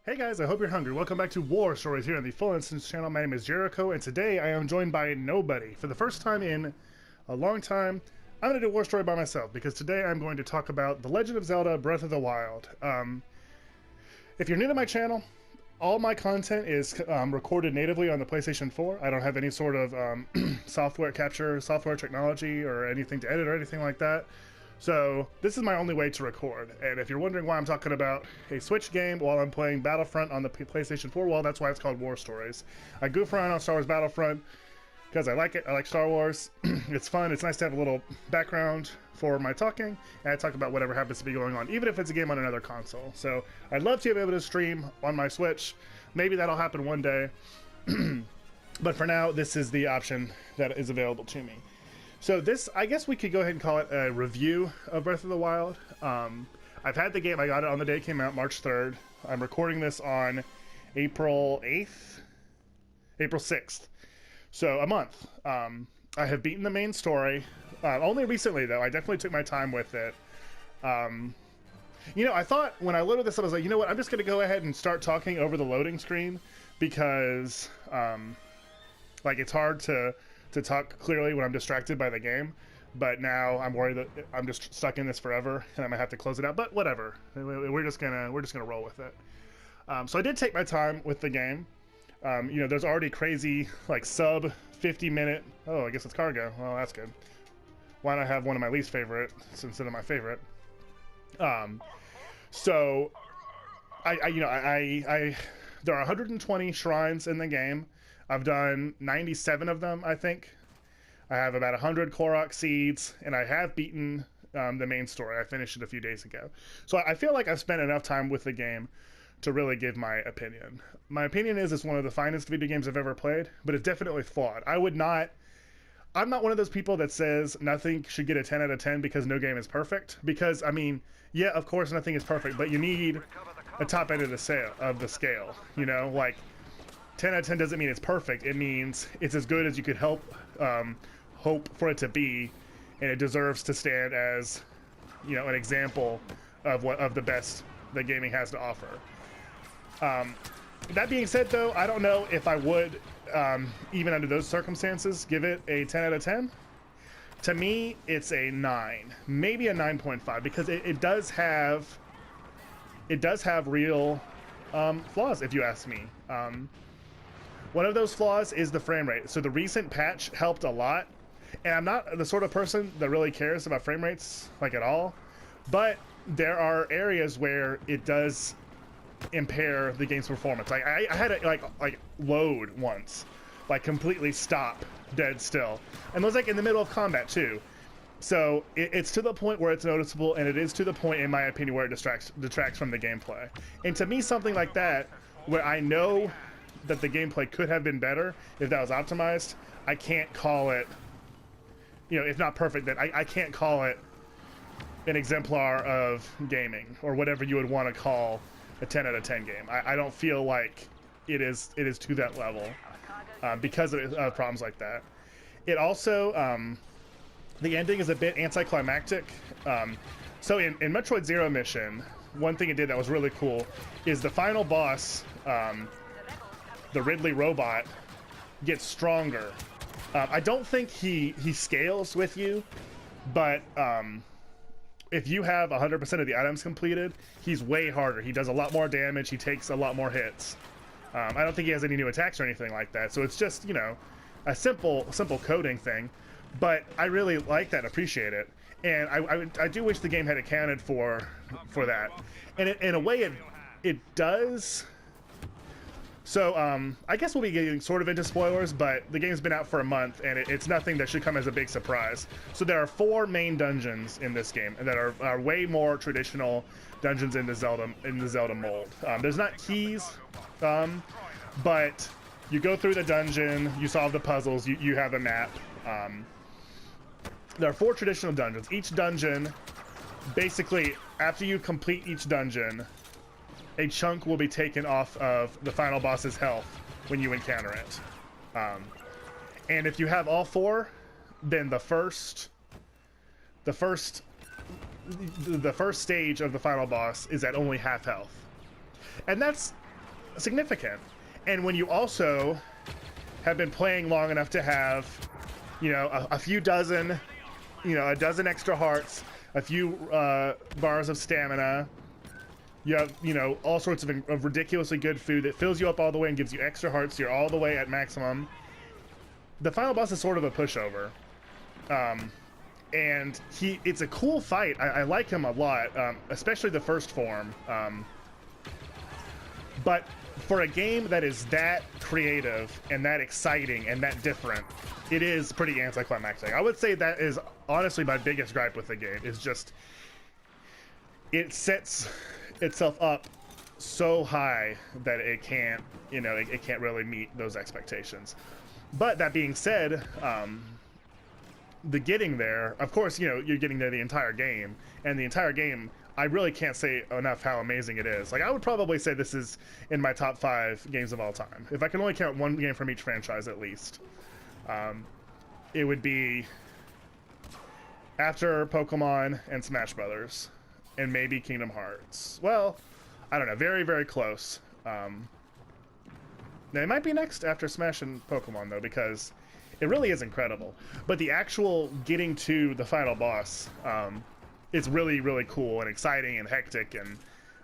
Hey guys, I hope you're hungry. Welcome back to War Stories here on the Full Instance channel. My name is Jericho, and today I am joined by nobody. For the first time in a long time, I'm going to do War Story by myself, because today I'm going to talk about The Legend of Zelda Breath of the Wild. If you're new to my channel, all my content is recorded natively on the PlayStation 4. I don't have any sort of software technology, or anything to edit or anything like that. So this is my only way to record, and if you're wondering why I'm talking about a Switch game while I'm playing Battlefront on the PlayStation 4, well, that's why it's called War Stories. I goof around on Star Wars Battlefront because I like it. I like Star Wars. It's fun. It's nice to have a little background for my talking, and I talk about whatever happens to be going on, even if it's a game on another console. So I'd love to be able to stream on my Switch. Maybe that'll happen one day. But for now, this is the option that is available to me. So this, I guess we could go ahead and call it a review of Breath of the Wild. I've had the game. I got it on the day it came out, March 3rd. I'm recording this on April 8th? April 6th. So a month. I have beaten the main story. Only recently, though. I definitely took my time with it. You know, I thought when I loaded this up, I was like, you know what? I'm just going to go ahead and start talking over the loading screen because, like, it's hard to talk clearly when I'm distracted by the game, but now I'm worried that I'm just stuck in this forever and I might have to close it out. But whatever, we're just gonna roll with it. So I did take my time with the game. You know, there's already crazy like sub 50-minute. Oh, I guess it's cargo. Well, that's good. Why not have one of my least favorite instead of my favorite? So I there are 120 shrines in the game. I've done 97 of them, I think. I have about 100 Korok seeds, and I have beaten the main story. I finished it a few days ago. So I feel like I've spent enough time with the game to really give my opinion. My opinion is it's one of the finest video games I've ever played, but it's definitely flawed. I'm not one of those people that says nothing should get a 10 out of 10 because no game is perfect. Because, I mean, yeah, of course nothing is perfect, but you need a top end of the scale, you know? Like, 10 out of 10 doesn't mean it's perfect. It means it's as good as you could hope for it to be, and it deserves to stand as, you know, an example of the best that gaming has to offer. That being said, though, I don't know if I would, even under those circumstances, give it a 10 out of 10. To me, it's a 9, maybe a 9.5, because it does have real flaws, if you ask me. One of those flaws is the frame rate. So the recent patch helped a lot, and I'm not the sort of person that really cares about frame rates like at all, but there are areas where it does impair the game's performance. Like I had it like load once, like completely stop dead still, and it was like in the middle of combat too. So it's to the point where it's noticeable, and it is to the point, in my opinion, where it detracts from the gameplay. And to me, something like that, where I know that the gameplay could have been better if that was optimized, I can't call it, you know, if not perfect, then I can't call it an exemplar of gaming, or whatever you would want to call a 10 out of 10 game. I don't feel like it is to that level because of problems like that. It also, the ending is a bit anticlimactic. So in Metroid Zero Mission, one thing it did that was really cool is the final boss, the Ridley robot, gets stronger. I don't think he scales with you, but if you have 100% of the items completed, he's way harder. He does a lot more damage. He takes a lot more hits. I don't think he has any new attacks or anything like that. So it's just, you know, a simple coding thing. But I really like that, appreciate it, and I do wish the game had accounted for that. And in a way, it does. So, I guess we'll be getting sort of into spoilers, but the game's been out for a month, and it's nothing that should come as a big surprise. So there are 4 main dungeons in this game that are way more traditional dungeons in the Zelda mold. There's not keys, but you go through the dungeon, you solve the puzzles, you have a map. There are 4 traditional dungeons. Each dungeon, basically, after you complete each dungeon, a chunk will be taken off of the final boss's health when you encounter it. And if you have all 4, then the first stage of the final boss is at only half health. And that's significant. And when you also have been playing long enough to have, you know, a few dozen, you know, a dozen extra hearts, a few bars of stamina, you have, you know, all sorts of ridiculously good food that fills you up all the way and gives you extra hearts. You're all the way at maximum. The final boss is sort of a pushover. And it's a cool fight. I like him a lot, especially the first form. But for a game that is that creative and that exciting and that different, it is pretty anticlimactic. I would say that is honestly my biggest gripe with the game, is just it sets itself up so high that it can't, you know, it can't really meet those expectations. But that being said, the getting there, of course, you know, you're getting there the entire game, and the entire game, I really can't say enough how amazing it is. Like, I would probably say this is in my top 5 games of all time. If I can only count one game from each franchise at least, it would be after Pokemon and Smash Brothers, and maybe Kingdom Hearts. Well, I don't know, very, very close. Now, it might be next after Smash and Pokemon, though, because it really is incredible. But the actual getting to the final boss, it's really, really cool and exciting and hectic, and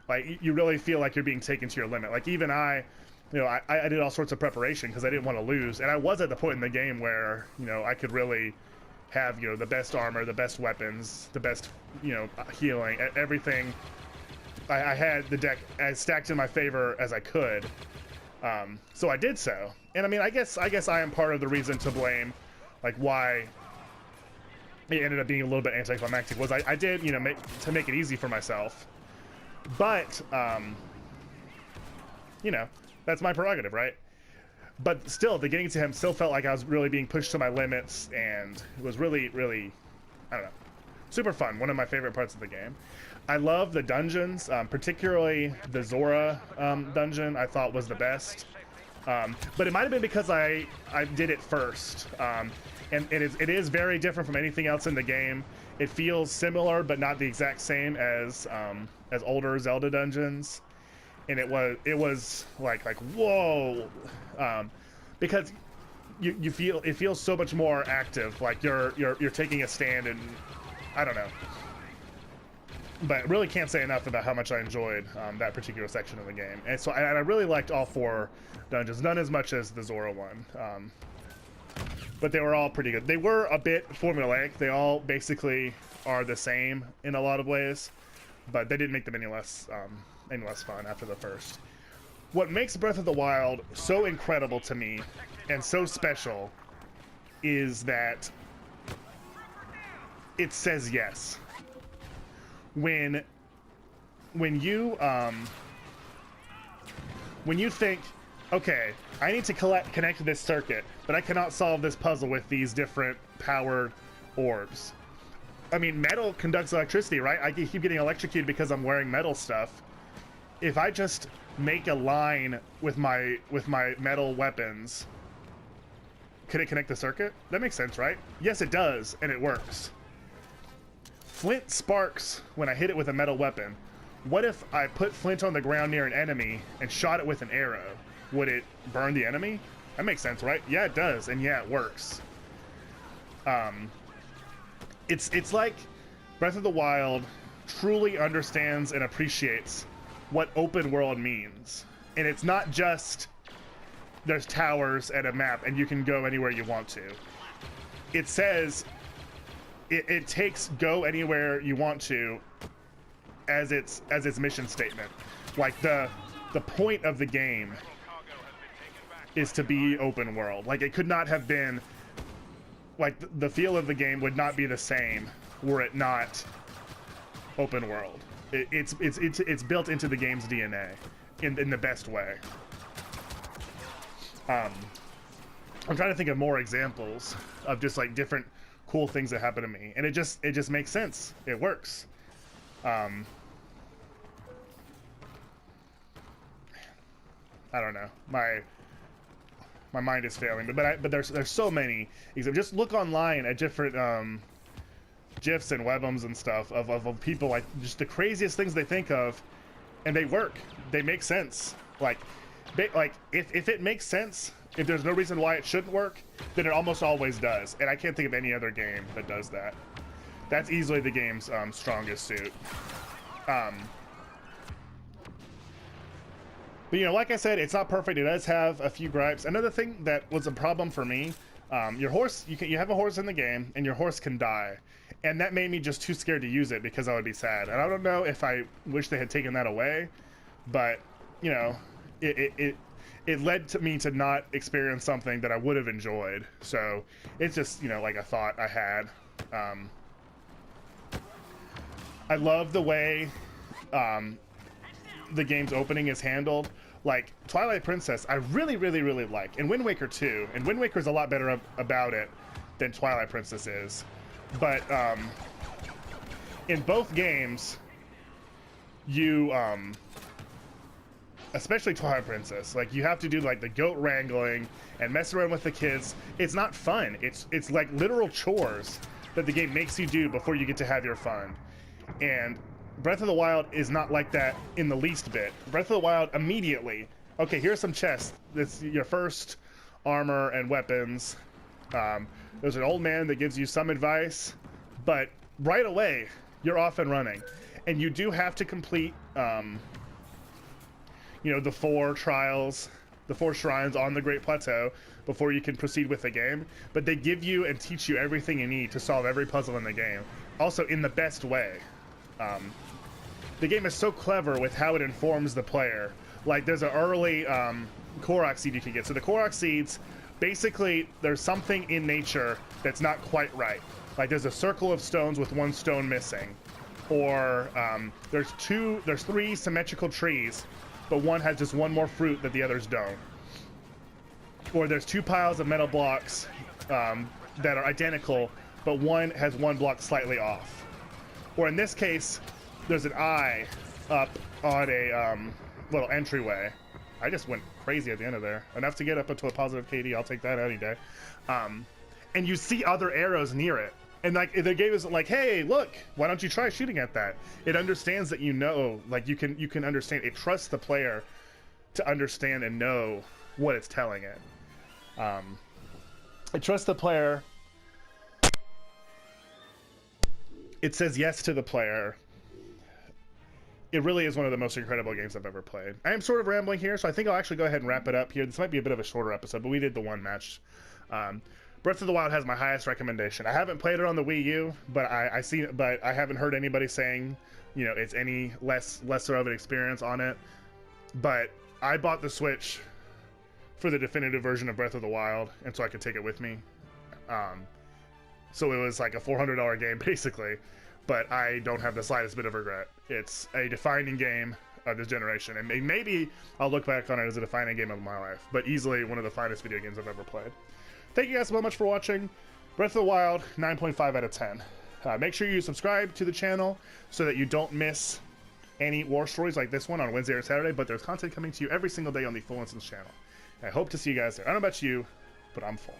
like you really feel like you're being taken to your limit. Like even I did all sorts of preparation because I didn't want to lose, and I was at the point in the game where, you know, I could really have, you know, the best armor, the best weapons, the best, you know, healing, everything. I had the deck as stacked in my favor as I could, so I did so. And I mean, I guess I am part of the reason to blame, like why it ended up being a little bit anticlimactic, was I did, you know, make it easy for myself. But, you know, that's my prerogative, right? But still, the getting to him still felt like I was really being pushed to my limits, and it was really, really, I don't know, super fun. One of my favorite parts of the game. I love the dungeons, particularly the Zora dungeon. I thought was the best. But it might have been because I did it first. And it is very different from anything else in the game. It feels similar, but not the exact same as older Zelda dungeons. And it was like whoa, because you feel, it feels so much more active. Like you're taking a stand, and I don't know. But really can't say enough about how much I enjoyed that particular section of the game. And so I really liked all 4 dungeons, none as much as the Zora one. But they were all pretty good. They were a bit formulaic. They all basically are the same in a lot of ways, but they didn't make them any less fun after the first. What makes Breath of the Wild so incredible to me and so special is that it says yes. When you think, okay, I need to connect this circuit, but I cannot solve this puzzle with these different powered orbs. I mean, metal conducts electricity, right? I keep getting electrocuted because I'm wearing metal stuff. If I just make a line with my metal weapons, could it connect the circuit? That makes sense, right? Yes, it does, and it works. Flint sparks when I hit it with a metal weapon. What if I put flint on the ground near an enemy and shot it with an arrow? Would it burn the enemy? That makes sense, right? Yeah, it does, and yeah, it works. It's like Breath of the Wild truly understands and appreciates what open world means. And it's not just there's towers and a map and you can go anywhere you want to. It says it takes go anywhere you want to as its mission statement. Like the point of the game is to be open world. Like it could not have been, like the feel of the game would not be the same were it not open world. It's built into the game's DNA in the best way. I'm trying to think of more examples of just like different cool things that happen to me, and it just makes sense. It works. I don't know. My mind is failing, but there's so many. Just look online at different GIFs and webums and stuff of people, like just the craziest things they think of, and they work. They make sense. Like like if it makes sense, if there's no reason why it shouldn't work, then it almost always does. And I can't think of any other game that does that. That's easily the game's strongest suit. But you know, like I said, it's not perfect. It does have a few gripes. Another thing that was a problem for me, your horse, you have a horse in the game, and your horse can die, and that made me just too scared to use it because I would be sad. And I don't know if I wish they had taken that away, but you know, it led to me to not experience something that I would have enjoyed. So it's just, you know, like a thought I had. I love the way the game's opening is handled. Like Twilight Princess, I really like, and Wind Waker too. And Wind Waker's a lot better about it than Twilight Princess is. But in both games, you especially Twilight Princess, like you have to do like the goat wrangling and mess around with the kids. It's not fun. It's like literal chores that the game makes you do before you get to have your fun. And Breath of the Wild is not like that in the least bit. Breath of the Wild, immediately, okay, here's some chests. That's your first armor and weapons. There's an old man that gives you some advice, but right away, you're off and running. And you do have to complete, you know, the 4 trials, the 4 shrines on the Great Plateau before you can proceed with the game. But they give you and teach you everything you need to solve every puzzle in the game. Also, in the best way. The game is so clever with how it informs the player. Like, there's an early Korok seed you can get. So the Korok seeds, basically, there's something in nature that's not quite right. Like, there's a circle of stones with 1 stone missing. Or there's 3 symmetrical trees, but one has just 1 more fruit that the others don't. Or there's 2 piles of metal blocks that are identical, but one has 1 block slightly off. Or in this case, there's an eye up on a little entryway. I just went crazy at the end of there. Enough to get up into a positive KD. I'll take that any day. And you see other arrows near it. And like the game isn't like, hey, look, why don't you try shooting at that? It understands that, you know, like you can understand. It trusts the player to understand and know what it's telling it. It trusts the player. It says yes to the player. It really is one of the most incredible games I've ever played. I am sort of rambling here, so I think I'll actually go ahead and wrap it up here. This might be a bit of a shorter episode, but we did the 1 match. Breath of the Wild has my highest recommendation. I haven't played it on the Wii U, but I haven't heard anybody saying, you know, it's any lesser of an experience on it. But I bought the Switch for the definitive version of Breath of the Wild, and so I could take it with me. So it was like a $400 game, basically. But I don't have the slightest bit of regret. It's a defining game of this generation. And maybe I'll look back on it as a defining game of my life. But easily one of the finest video games I've ever played. Thank you guys so much for watching. Breath of the Wild, 9.5 out of 10. Make sure you subscribe to the channel so that you don't miss any war stories like this one on Wednesday or Saturday. But there's content coming to you every single day on the Full Instance channel. I hope to see you guys there. I don't know about you, but I'm full.